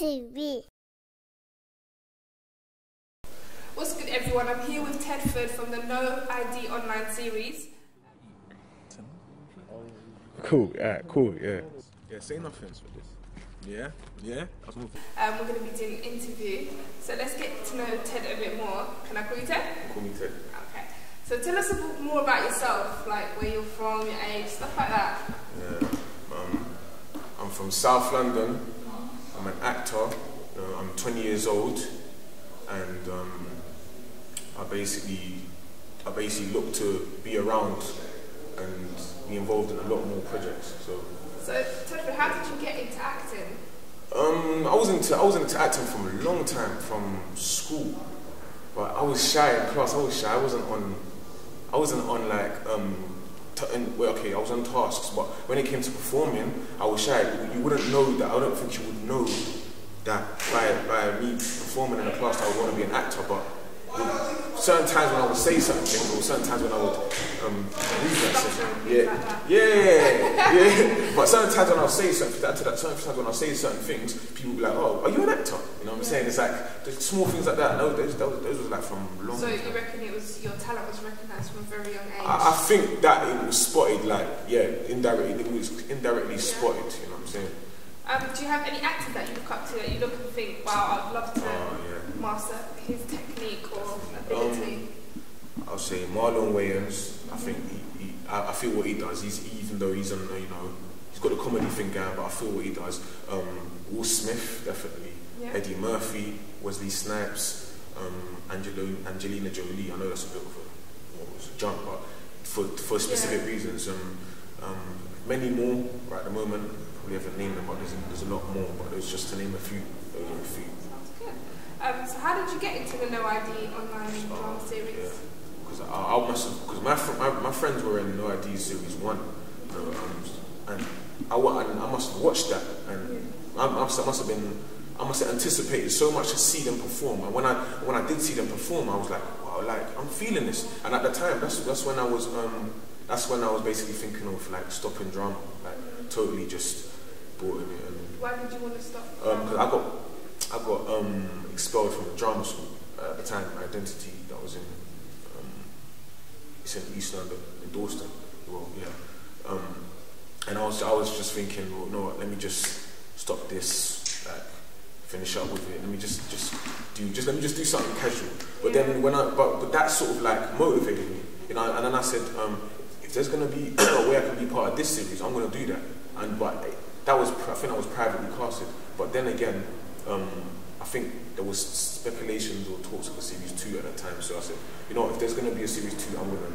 WatsGdTV. What's good, everyone? I'm here with Tedford from the No I.D online series. Cool, cool, yeah. Yeah, say nothing for this. Yeah, that's moving. We're going to be doing an interview, so let's get to know Ted a bit more. Can I call you Ted? Call me Ted. Okay. So tell us a bit more about yourself, like where you're from, your age, stuff like that. Yeah, I'm from South London. I'm an actor. I'm 20 years old, and I basically look to be around and be involved in a lot more projects. So Tedford, how did you get into acting? I was into acting from a long time, from school, but I was shy in class. I was shy. I wasn't on like I was on tasks, but when it came to performing, I was shy. You wouldn't know that. I don't think you would know that by me performing in a class that I would want to be an actor, but certain times when I would say certain things, or certain times when I would but certain times when I would say certain things, people would be like, "Oh, are you an actor?" You know what I'm saying? It's like the small things like that. No, those was like from long. So you reckon it was your talent was recognised from a very young age? I think that it was spotted, like indirectly. It was indirectly spotted. You know what I'm saying? Do you have any actors that you look up to that you look and think, wow, I'd love to master his technique or ability? I'll say Marlon Wayans. I think I feel what he does. Even though he's on, he's got the comedy thing going, but I feel what he does. Will Smith, definitely. Yeah. Eddie Murphy, Wesley Snipes, Angelina Jolie. I know that's a bit of a jump, but for specific reasons. Many more right at the moment. Probably haven't named them, but there's a lot more. But it's just to name a few. Sounds good. So how did you get into the No I.D online drama series? Because my friends were in No I.D series 1, and I must have watched that, and I must have anticipated so much to see them perform. And when I did see them perform, I was like, wow, like I'm feeling this. And at the time, that's when I was basically thinking of like stopping drama, like totally just brought in it. Why did you want to stop? Because I got expelled from the drama school at the time. My identity that was in it's in East London, in Dorset. Well, yeah. And I was just thinking, well, no, let me just stop this, like finish up with it. Let me just do something casual. But then but that sort of like motivated me, you know. And then I said, if there's gonna be a way I can be part of this series, I'm gonna do that. I think that was privately casted. But then again, I think there was speculations or talks of a series 2 at that time. So I said, you know, if there's going to be a series 2, I'm gonna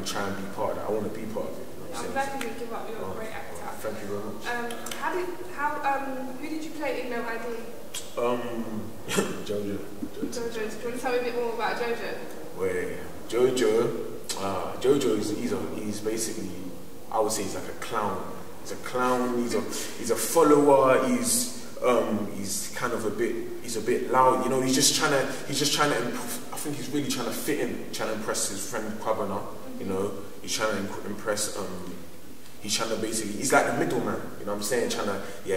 try and be part of that. I want to be part of it. You know I'm glad you didn't give up. You're a great actor. Thank you very much. Who did you play in No I.D? Jojo. Do you want to tell me a bit more about Jojo? Well, Jojo he's basically, I would say he's like a clown. He's a clown. He's a follower. He's kind of a bit loud. You know, he's just trying to I think he's really trying to fit in, trying to impress his friend Kwabena. You know, he's trying to impress. He's trying to basically, he's like the middleman. You know what I'm saying?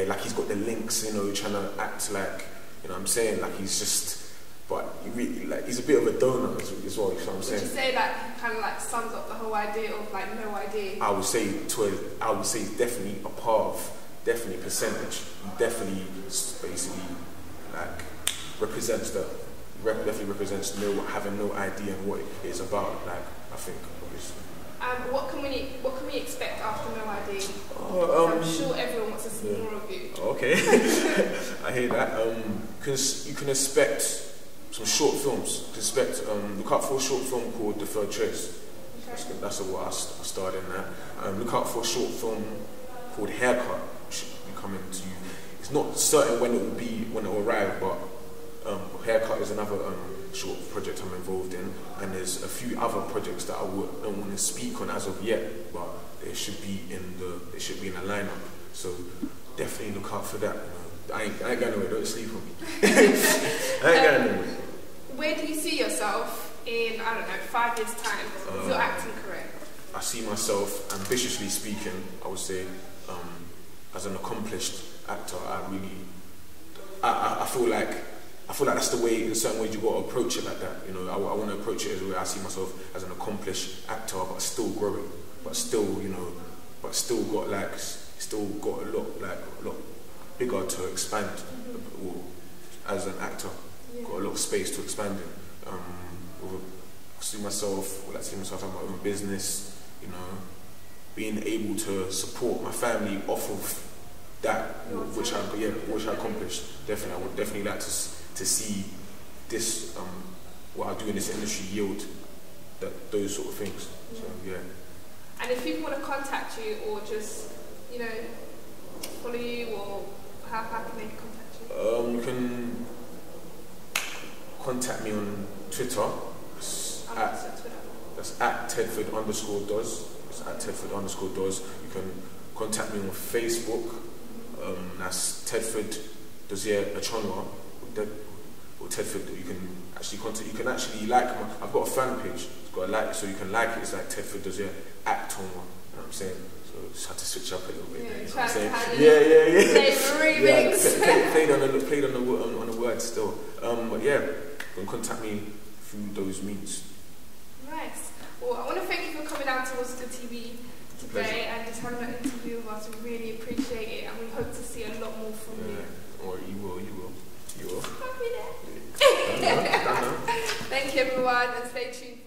Like he's got the links. You know, trying to act like, you know what I'm saying? Like he's just. But he really, like, he's a bit of a donor as well, you know what I'm saying? Would you say that kind of like sums up the whole idea of like No I.D? I would say it's definitely a part of, definitely percentage. He definitely basically like represents having no idea and what it is about. Like I think obviously. What can we expect after No I.D? I'm sure everyone wants to see more of you. Okay, I hear that. Because you can expect some short films. Look out for a short film called The Third Choice. Okay. That's what I starred in that. Look out for a short film called Haircut, which should be coming to you. It's not certain when it will arrive, but Haircut is another short project I'm involved in, and there's a few other projects that I don't want to speak on as of yet, but they should be in the lineup. So definitely look out for that. You know. I ain't going nowhere. Don't sleep on me. I ain't going nowhere. Where do you see yourself in, I don't know, 5 years' time? Is your acting career? I see myself, ambitiously speaking, I would say, as an accomplished actor. I feel like that's the way, in certain ways, you got to approach it like that. You know, I want to approach it as a way I see myself as an accomplished actor, but still growing, but still, you know, still got a lot bigger to expand. As an actor, got a lot of space to expand in. I see myself having my own business. You know, being able to support my family off of that, which I accomplished. Definitely, I would definitely like to see this, what I do in this industry yield those sort of things. So yeah. And if people want to contact you or just, you know, follow you, or how can they contact you? You can contact me on Twitter. That's at Tedford_does. It's at Tedford_does. You can contact me on Facebook. That's Tedford Dozier Achonwa, or Tedford. You can actually contact. You can actually like my. I've got a fan page. It's got a like, so you can like it. It's like Tedford Dozier Achonwa. You know what I'm saying? So just had to switch up a little bit. Yeah, there, you know what I'm saying? Played on the word still. But yeah, you can contact me through those means. Nice. Well, I want to thank you for coming down to WatsGdTV today and just having an interview with us. We really appreciate it, and we hope to see a lot more from you. Or you will. I'll be there. Thank you, everyone, and stay tuned.